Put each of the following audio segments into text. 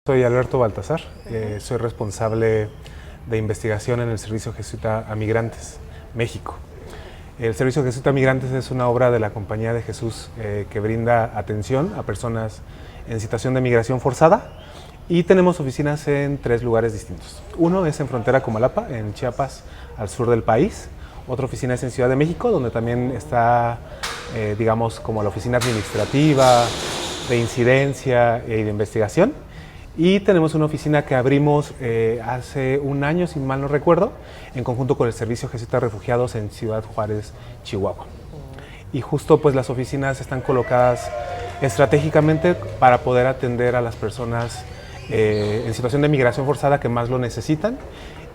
Soy Alberto Baltasar, soy responsable de investigación en el Servicio Jesuita a Migrantes, México. El Servicio Jesuita a Migrantes es una obra de la Compañía de Jesús que brinda atención a personas en situación de migración forzada y tenemos oficinas en 3 lugares distintos. Uno es en frontera Comalapa, en Chiapas, al sur del país. Otra oficina es en Ciudad de México, donde también está, digamos, como la oficina administrativa, de incidencia y de investigación. Y tenemos una oficina que abrimos hace un año, si mal no recuerdo, en conjunto con el Servicio Jesuita de Refugiados en Ciudad Juárez, Chihuahua. Y justo pues las oficinas están colocadas estratégicamente para poder atender a las personas en situación de migración forzada que más lo necesitan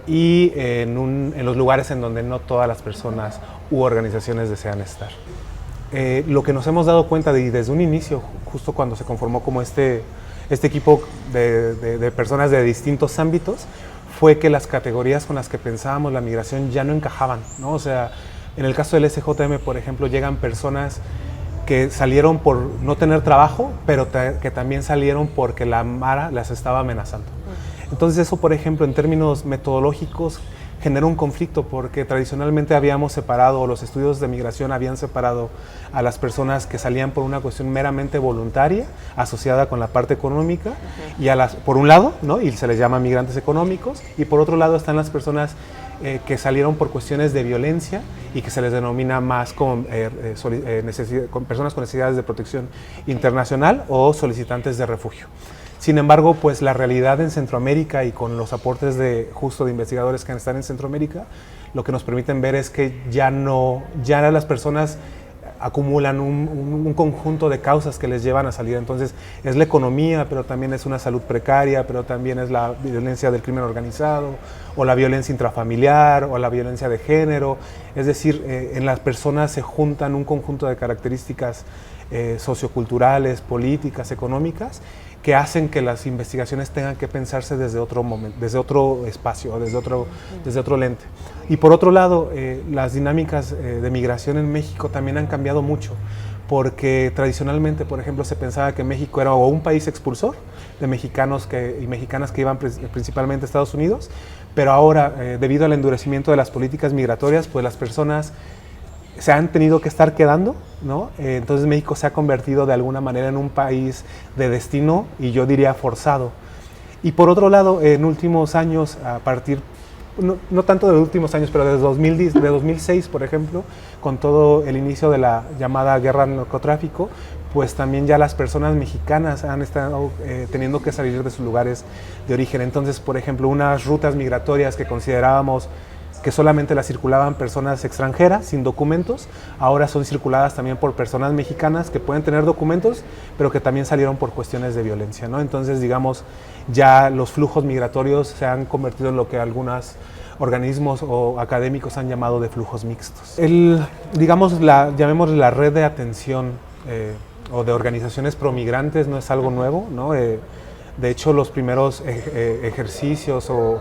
y en los lugares en donde no todas las personas u organizaciones desean estar. Lo que nos hemos dado cuenta desde un inicio, justo cuando se conformó como este equipo de personas de distintos ámbitos, fue que las categorías con las que pensábamos la migración ya no encajaban, ¿no? O sea, en el caso del SJM, por ejemplo, llegan personas que salieron por no tener trabajo, pero que también salieron porque la Mara las estaba amenazando. Entonces eso, por ejemplo, en términos metodológicos, generó un conflicto porque tradicionalmente habíamos separado, los estudios de migración habían separado a las personas que salían por una cuestión meramente voluntaria, asociada con la parte económica, y por un lado, ¿no? Y se les llama migrantes económicos, y por otro lado están las personas que salieron por cuestiones de violencia y que se les denomina más con personas con necesidades de protección internacional o solicitantes de refugio. Sin embargo, pues la realidad en Centroamérica y con los aportes de investigadores que están en Centroamérica, lo que nos permiten ver es que ya las personas acumulan un conjunto de causas que les llevan a salir. Entonces es la economía, pero también es una salud precaria, pero también es la violencia del crimen organizado, o la violencia intrafamiliar, o la violencia de género. Es decir, en las personas se juntan un conjunto de características socioculturales, políticas, económicas, que hacen que las investigaciones tengan que pensarse desde otro momento, desde otro espacio, desde otro lente. Y por otro lado, las dinámicas de migración en México también han cambiado mucho, porque tradicionalmente, por ejemplo, se pensaba que México era un país expulsor de mexicanos y mexicanas que iban principalmente a Estados Unidos, pero ahora, debido al endurecimiento de las políticas migratorias, pues las personas se han tenido que estar quedando, ¿no? Entonces México se ha convertido de alguna manera en un país de destino, y yo diría forzado. Y por otro lado, en últimos años, no tanto de los últimos años, pero desde 2006, por ejemplo, con todo el inicio de la llamada guerra al narcotráfico, pues también ya las personas mexicanas han estado teniendo que salir de sus lugares de origen. Entonces, por ejemplo, unas rutas migratorias que considerábamos que solamente las circulaban personas extranjeras sin documentos, ahora son circuladas también por personas mexicanas que pueden tener documentos, pero que también salieron por cuestiones de violencia, ¿no? Entonces, digamos, ya los flujos migratorios se han convertido en lo que algunos organismos o académicos han llamado de flujos mixtos. Llamémosle la red de atención o de organizaciones promigrantes no es algo nuevo, ¿no? De hecho, los primeros ejercicios o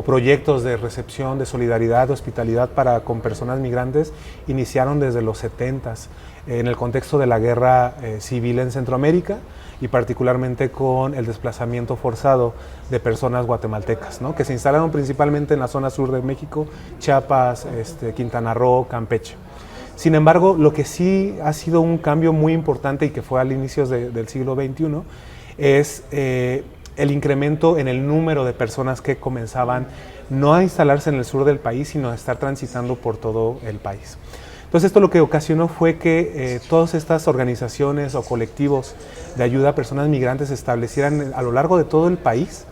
proyectos de recepción, de solidaridad, de hospitalidad con personas migrantes iniciaron desde los 70s en el contexto de la guerra civil en Centroamérica y particularmente con el desplazamiento forzado de personas guatemaltecas, ¿no? Que se instalaron principalmente en la zona sur de México, Chiapas, Quintana Roo, Campeche. Sin embargo, lo que sí ha sido un cambio muy importante y que fue al inicio del siglo XXI es el incremento en el número de personas que comenzaban no a instalarse en el sur del país, sino a estar transitando por todo el país. Entonces esto lo que ocasionó fue que todas estas organizaciones o colectivos de ayuda a personas migrantes se establecieran a lo largo de todo el país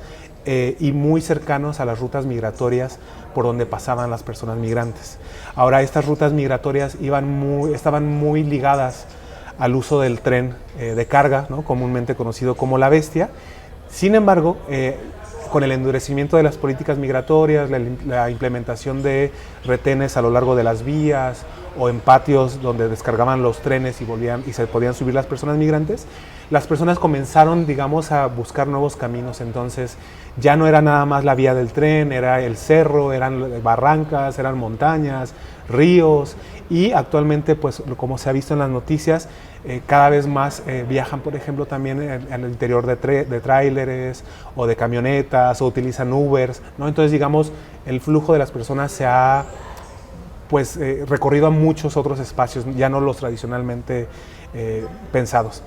y muy cercanos a las rutas migratorias por donde pasaban las personas migrantes. Ahora estas rutas migratorias estaban muy ligadas al uso del tren de carga, ¿no? Comúnmente conocido como la Bestia. Sin embargo, con el endurecimiento de las políticas migratorias, la implementación de retenes a lo largo de las vías o en patios donde descargaban los trenes y se podían subir las personas migrantes, las personas comenzaron, digamos, a buscar nuevos caminos. Entonces ya no era nada más la vía del tren, era el cerro, eran barrancas, eran montañas, ríos, y actualmente, pues como se ha visto en las noticias, cada vez más viajan, por ejemplo, también en el interior de tráileres o de camionetas, o utilizan Ubers, ¿no? Entonces, digamos, el flujo de las personas se ha pues recorrido a muchos otros espacios, ya no los tradicionalmente pensados.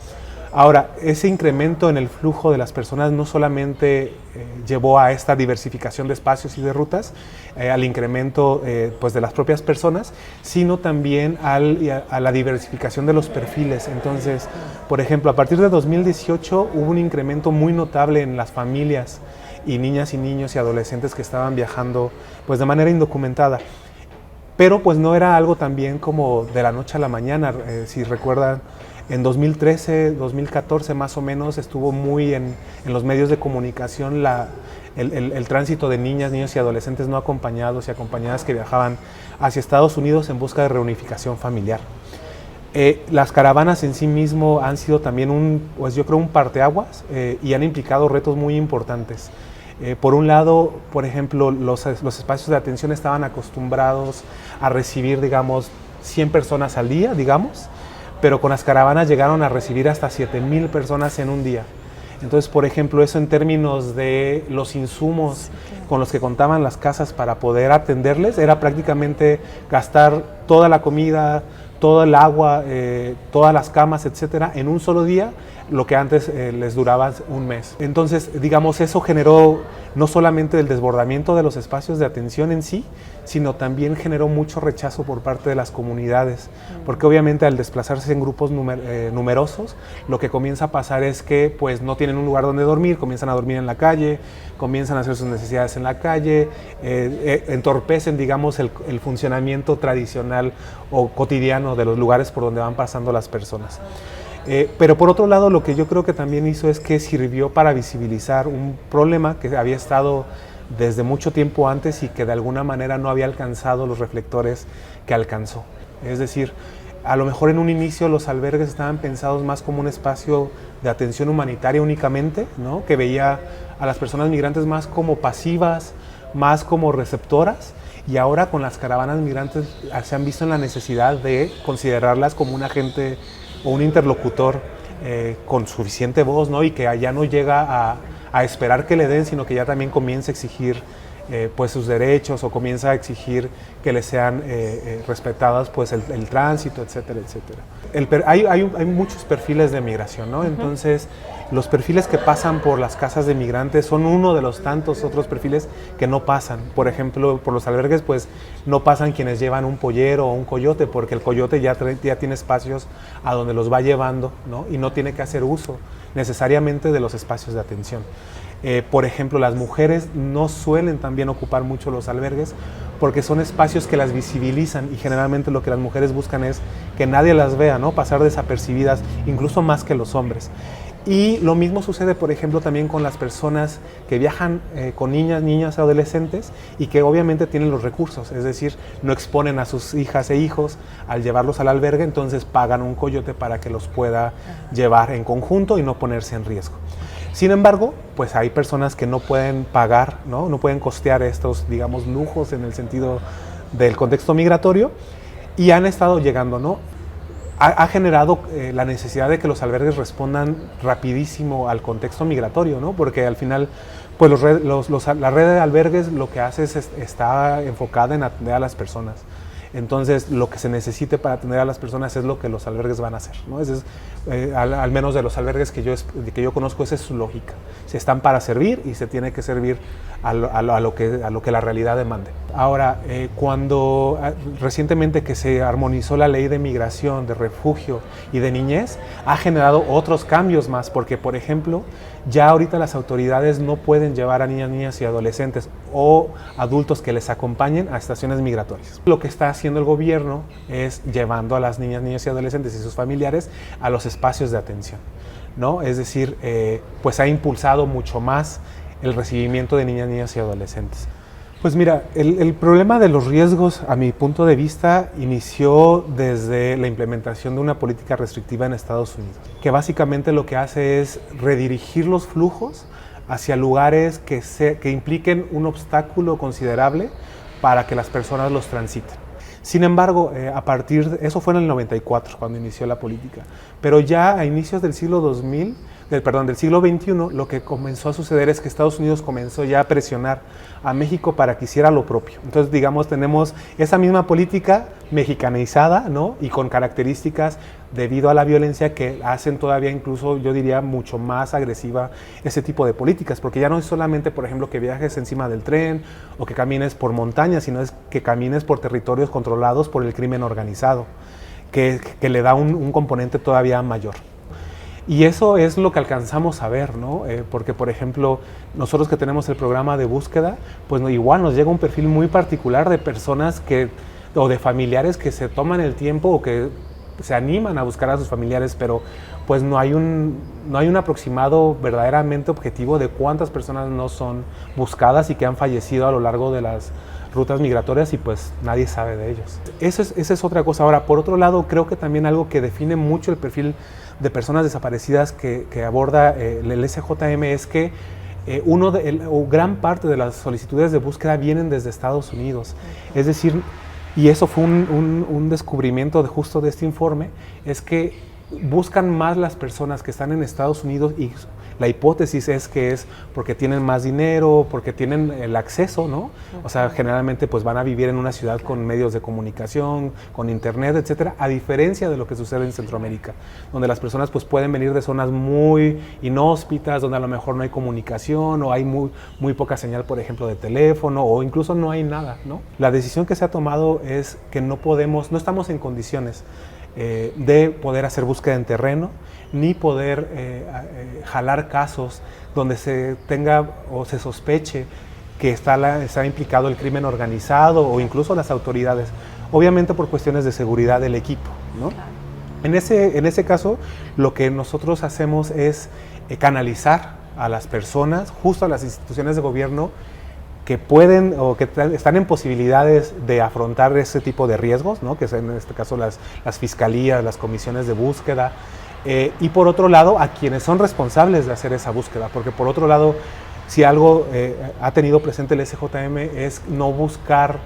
Ahora, ese incremento en el flujo de las personas no solamente llevó a esta diversificación de espacios y de rutas, al incremento pues de las propias personas, sino también a la diversificación de los perfiles. Entonces, por ejemplo, a partir de 2018 hubo un incremento muy notable en las familias y niñas y niños y adolescentes que estaban viajando pues de manera indocumentada. Pero pues no era algo también como de la noche a la mañana. Si recuerdan, en 2013, 2014 más o menos estuvo muy en los medios de comunicación el tránsito de niñas, niños y adolescentes no acompañados y acompañadas que viajaban hacia Estados Unidos en busca de reunificación familiar. Las caravanas en sí mismo han sido también pues yo creo un parteaguas y han implicado retos muy importantes. Por un lado, por ejemplo, los espacios de atención estaban acostumbrados a recibir, digamos, 100 personas al día, digamos, pero con las caravanas llegaron a recibir hasta 7,000 personas en un día. Entonces, por ejemplo, eso en términos de los insumos con los que contaban las casas para poder atenderles, era prácticamente gastar toda la comida, todo el agua, todas las camas, etcétera, en un solo día, lo que antes les duraba un mes. Entonces, digamos, eso generó no solamente el desbordamiento de los espacios de atención en sí, sino también generó mucho rechazo por parte de las comunidades, porque obviamente al desplazarse en grupos numerosos, lo que comienza a pasar es que pues no tienen un lugar donde dormir, comienzan a dormir en la calle, comienzan a hacer sus necesidades en la calle, entorpecen, digamos, el funcionamiento tradicional o cotidiano de los lugares por donde van pasando las personas. Pero por otro lado, lo que yo creo que también hizo es que sirvió para visibilizar un problema que había estado desde mucho tiempo antes y que de alguna manera no había alcanzado los reflectores que alcanzó. Es decir, a lo mejor en un inicio los albergues estaban pensados más como un espacio de atención humanitaria únicamente, ¿no? Que veía a las personas migrantes más como pasivas, más como receptoras, y ahora con las caravanas migrantes se han visto en la necesidad de considerarlas como un agente o un interlocutor con suficiente voz, ¿no? Y que ya no llega a esperar que le den, sino que ya también comienza a exigir pues sus derechos, o comienza a exigir que le sean respetadas pues el tránsito, etcétera, etcétera. Hay muchos perfiles de migración, ¿no? Entonces, los perfiles que pasan por las casas de migrantes son uno de los tantos otros perfiles que no pasan. Por ejemplo, por los albergues, pues no pasan quienes llevan un pollero o un coyote, porque el coyote ya tiene espacios a donde los va llevando, ¿no? Y no tiene que hacer uso necesariamente de los espacios de atención. Por ejemplo, las mujeres no suelen también ocupar mucho los albergues porque son espacios que las visibilizan, y generalmente lo que las mujeres buscan es que nadie las vea, ¿no? Pasar desapercibidas, incluso más que los hombres. Y lo mismo sucede, por ejemplo, también con las personas que viajan con niñas, adolescentes, y que obviamente tienen los recursos, es decir, no exponen a sus hijas e hijos al llevarlos al albergue, entonces pagan un coyote para que los pueda llevar en conjunto y no ponerse en riesgo. Sin embargo, pues hay personas que no pueden pagar, no pueden costear estos, digamos, lujos en el sentido del contexto migratorio, y han estado llegando, ¿no? Ha generado la necesidad de que los albergues respondan rapidísimo al contexto migratorio, ¿no? Porque al final, pues la red de albergues lo que hace es está enfocada en atender a las personas. Entonces, lo que se necesite para atender a las personas es lo que los albergues van a hacer, ¿no? Al menos de los albergues que yo conozco, esa es su lógica. Se están para servir y se tiene que servir a lo que la realidad demande. Ahora, cuando recientemente que se armonizó la ley de migración, de refugio y de niñez, ha generado otros cambios más, porque, por ejemplo, ya ahorita las autoridades no pueden llevar a niñas y adolescentes o adultos que les acompañen a estaciones migratorias. Lo que está haciendo el gobierno es llevando a las niñas y adolescentes y sus familiares a los espacios de atención, ¿no? Es decir, pues ha impulsado mucho más el recibimiento de niñas y adolescentes. Pues mira, el problema de los riesgos, a mi punto de vista, inició desde la implementación de una política restrictiva en Estados Unidos, que básicamente lo que hace es redirigir los flujos hacia lugares que impliquen un obstáculo considerable para que las personas los transiten. Sin embargo, eso fue en el 94 cuando inició la política, pero ya a inicios del siglo 2000, del siglo XXI, lo que comenzó a suceder es que Estados Unidos comenzó ya a presionar a México para que hiciera lo propio. Entonces, digamos, tenemos esa misma política mexicanizada, ¿no? Y con características debido a la violencia que hacen todavía incluso, yo diría, mucho más agresiva ese tipo de políticas, porque ya no es solamente, por ejemplo, que viajes encima del tren o que camines por montañas, sino es que camines por territorios controlados por el crimen organizado, que le da un componente todavía mayor. Y eso es lo que alcanzamos a ver, ¿no? Porque, por ejemplo, nosotros que tenemos el programa de búsqueda, pues igual nos llega un perfil muy particular de personas o de familiares que se toman el tiempo o que se animan a buscar a sus familiares, pero pues no hay un aproximado verdaderamente objetivo de cuántas personas no son buscadas y que han fallecido a lo largo de las rutas migratorias y pues nadie sabe de ellos. Esa es otra cosa. Ahora, por otro lado, creo que también algo que define mucho el perfil de personas desaparecidas que aborda el SJM es que gran parte de las solicitudes de búsqueda vienen desde Estados Unidos. Es decir, y eso fue un descubrimiento justo de este informe, es que buscan más las personas que están en Estados Unidos y la hipótesis es que es porque tienen más dinero, porque tienen el acceso, ¿no? O sea, generalmente pues van a vivir en una ciudad con medios de comunicación, con internet, etcétera, a diferencia de lo que sucede en Centroamérica, donde las personas pues pueden venir de zonas muy inhóspitas, donde a lo mejor no hay comunicación o hay muy poca señal, por ejemplo, de teléfono o incluso no hay nada, ¿no? La decisión que se ha tomado es que no estamos en condiciones de poder hacer búsqueda en terreno, ni poder jalar casos donde se tenga o se sospeche que está implicado el crimen organizado o incluso las autoridades, obviamente por cuestiones de seguridad del equipo, ¿no? En ese caso, lo que nosotros hacemos es canalizar a las personas, justo a las instituciones de gobierno, que pueden o que están en posibilidades de afrontar ese tipo de riesgos, ¿no? Que son en este caso las fiscalías, las comisiones de búsqueda, y por otro lado a quienes son responsables de hacer esa búsqueda, porque por otro lado, si algo ha tenido presente el SJM es no buscar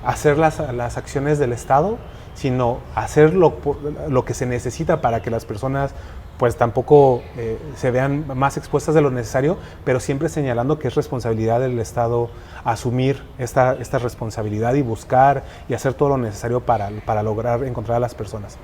hacer las acciones del Estado, sino hacer lo que se necesita para que las personas pues tampoco se vean más expuestas de lo necesario, pero siempre señalando que es responsabilidad del Estado asumir esta responsabilidad y buscar y hacer todo lo necesario para lograr encontrar a las personas.